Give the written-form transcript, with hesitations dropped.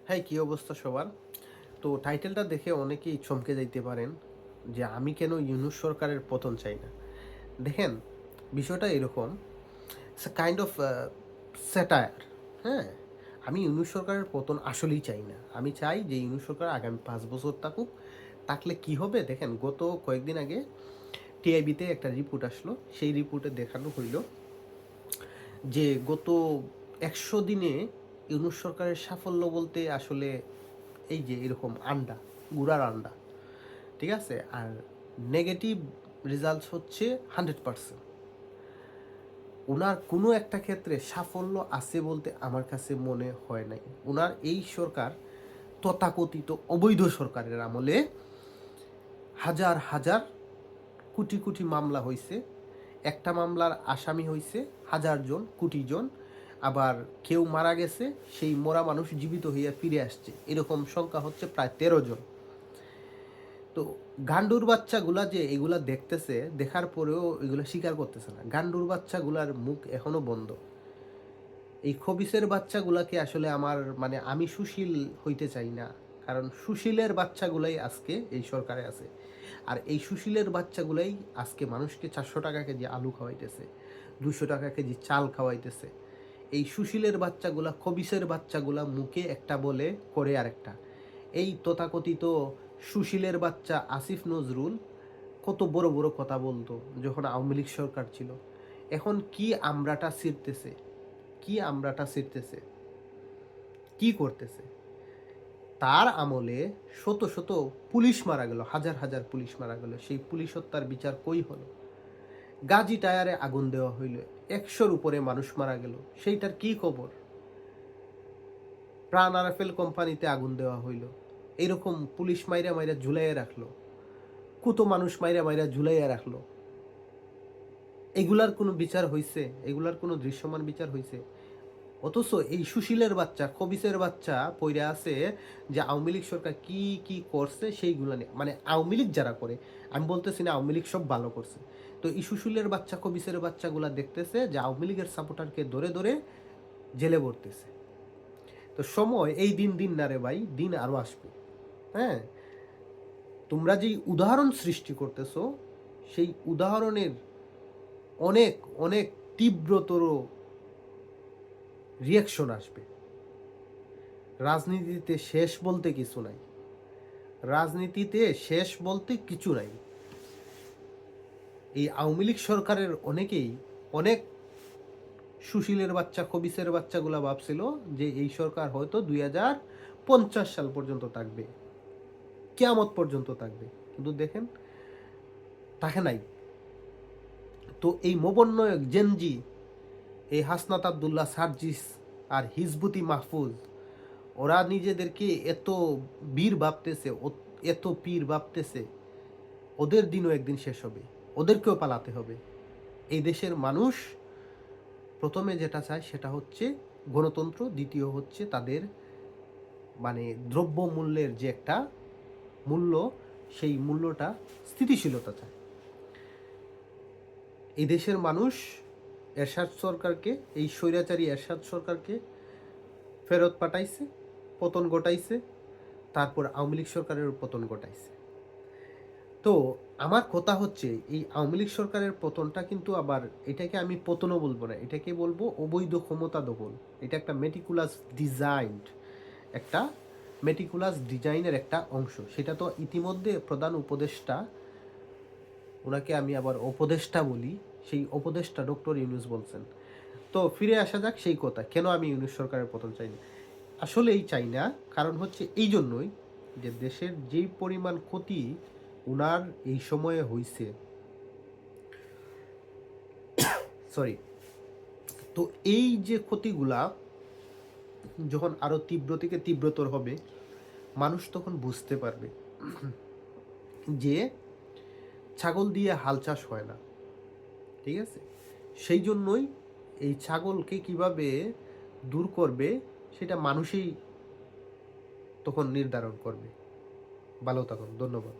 হ্যাঁ, কী অবস্থা সবার? তো টাইটেলটা দেখে অনেকেই চমকে যাইতে পারেন যে আমি কেন ইউনূস সরকারের পতন চাই না। দেখেন, বিষয়টা এরকম, it's a kind of satire, হ্যাঁ? আমি ইউনূস সরকারের পতন আসলেই চাই না। আমি চাই যে ইউনূস সরকার আগামী ৫ বছর থাকুক। থাকলে কি হবে? দেখেন, গত কয়েকদিন আগে টিআইবিতে একটা রিপোর্ট আসলো। সেই রিপোর্টে দেখানো হইল যে গত ১০০ দিনে ইউনূস সরকারের সাফল্য বলতে আসলে এই যে এরকম আন্ডা, গুড়ার আন্ডা, ঠিক আছে? আর নেগেটিভ রেজাল্টস হচ্ছে 100%। উনার কোনো একটা ক্ষেত্রে সাফল্য আছে বলতে আমার কাছে মনে হয় নাই। উনার এই সরকার তথাকথিত অবৈধ সরকারের আমলে হাজার হাজার কোটি কোটি মামলা হইছে। একটা মামলার আসামি হইছে ১,০০০ জন, কোটি জন। আবার কেউ মারা গেছে, সেই মরা মানুষ জীবিত হইয়া ফিরে আসছে। এরকম সংখ্যা হচ্ছে প্রায় ১৩ জন। তো গান্ডুর বাচ্চাগুলা যে এগুলা দেখতেছে, দেখার পরেও এগুলা স্বীকার করতেছে না। গান্ডুর বাচ্চাগুলার মুখ এখনো বন্ধ। এই খবিসের বাচ্চাগুলাকে আসলে আমার মানে আমি সুশীল হইতে চাই না। কারণ সুশীলের বাচ্চাগুলাই আজকে এই সরকারে আছে। আর এই সুশীলের বাচ্চাগুলাই আজকে মানুষকে ৪০০ টাকা কেজি আলু খাওয়াইতেছে, ২০০ টাকা কেজি চাল খাওয়াইতেছে। এই সুশীলের বাচ্চাগুলা, খবিসের বাচ্চাগুলা মুখে একটা বলে করে আরেকটা। এই তথাকথিত সুশীলের বাচ্চা আসিফ নজরুল কত বড় বড় কথা বলতো যখন আওয়ামী লীগ সরকার ছিল। এখন কি আমড়াটা ছিঁড়তেছে, কি আমড়াটা ছিঁড়তেছে, কি করতেছে? তার আমলে শত শত পুলিশ মারা গেল, হাজার হাজার পুলিশ মারা গেল। সেই পুলিশ হত্যার বিচার কই হলো? গাজী টায়ারে আগুন দেওয়া হইল, ১০০-র উপরে মানুষ মারা গেল, সেইটার কি খবর? প্রাণ আরাফেল কোম্পানিতে আগুন দেওয়া হইল, এইরকম পুলিশ মাইরা মাইরা ঝুলাইয়া রাখলো, কত মানুষ মাইরা মাইরা ঝুলাইয়া রাখলো। এগুলার কোনো বিচার হইছে? এগুলার কোনো দৃশ্যমান বিচার হইছে? অথচ এই সুশীলের বাচ্চা, খবিসের বাচ্চা পইরা আছে যে আওয়ামী লীগ সরকার কি কি করছে সেইগুলা নিয়ে। মানে আওয়ামী লীগ যারা করে, আমি বলতেছি না আওয়ামী লীগ সব ভালো করছে। তো এই সুশীলের বাচ্চা, খবিসের বাচ্চাগুলা দেখতেছে যে আওয়ামী লীগের সাপোর্টারকে ধরে ধরে জেলে ভরতেছে। তো সময় এই দিন দিন না রে ভাই, দিন আরো আসবে। হ্যাঁ, তোমরা যেই উদাহরণ সৃষ্টি করতেছো, সেই উদাহরণের অনেক অনেক তীব্রতর রিয়াকশন আসবে। রাজনীতিতে শেষ বলতে কিছু নাই। রাজনীতিতে শেষ বলতে কিছু নাই। এই আওয়ামী লীগ সরকারের অনেকেই, অনেক সুশীলের বাচ্চা, খবিসের বাচ্চাগুলা ভাবছিল যে এই সরকার হয়তো ২০৫০ সাল পর্যন্ত থাকবে, কিয়ামত পর্যন্ত থাকবে। কিন্তু দেখেন, থাকে নাই। তো এই মবন্নয়ক জেনজি, এই হাসনাত আবদুল্লাহ, সার্জিস আর হিজবুতি মাহফুজ, ওরা নিজেদেরকে এত বীর ভাবতেছে, এত পীর ভাবতেছে, ওদের দিনও একদিন শেষ হবে, ওদেরকেও পালাতে হবে। এই দেশের মানুষ প্রথমে যেটা চায় সেটা হচ্ছে গণতন্ত্র, দ্বিতীয় হচ্ছে তাদের মানে দ্রব্যমূল্যের যে একটা মূল্য, সেই মূল্যটা স্থিতিশীলতা চায়। এই দেশের মানুষ এরশাদ সরকারকে, এই স্বৈরাচারী এরশাদ সরকারকে ফেরত পাঠাইছে, পতন ঘটাইছে, তারপর আওয়ামী লীগ সরকারের পতন ঘটাইছে। তো আমার কথা হচ্ছে এই আওয়ামী লীগ সরকারের পতনটা কিন্তু আবার, এটাকে আমি পতনও বলবো না, এটাকে বলবো অবৈধ ক্ষমতা দখল। এটা একটা মেটিকুলাস ডিজাইনের একটা অংশ। সেটা তো ইতিমধ্যে প্রধান উপদেষ্টা, ওনাকে আমি আবার উপদেষ্টা বলি, সেই উপদেষ্টা ডক্টর ইউনূস বলছেন। তো ফিরে আসা যাক সেই কথা, কেন আমি ইউনূস সরকারের পতন চাই না। আসলেই চাই না, কারণ হচ্ছে এই জন্যই যে দেশের যেই পরিমাণ ক্ষতি উনার এই সময়ে হইছে, সরি, তো এই যে ক্ষতিগুলা যখন আরো তীব্র থেকে তীব্রতর হবে, মানুষ তখন বুঝতে পারবে যে ছাগল দিয়ে হাল চাষ হয় না, ঠিক আছে? সেই জন্যই এই ছাগলকে কিভাবে দূর করবে সেটা মানুষই তখন নির্ধারণ করবে। ভালো থাকুন, ধন্যবাদ।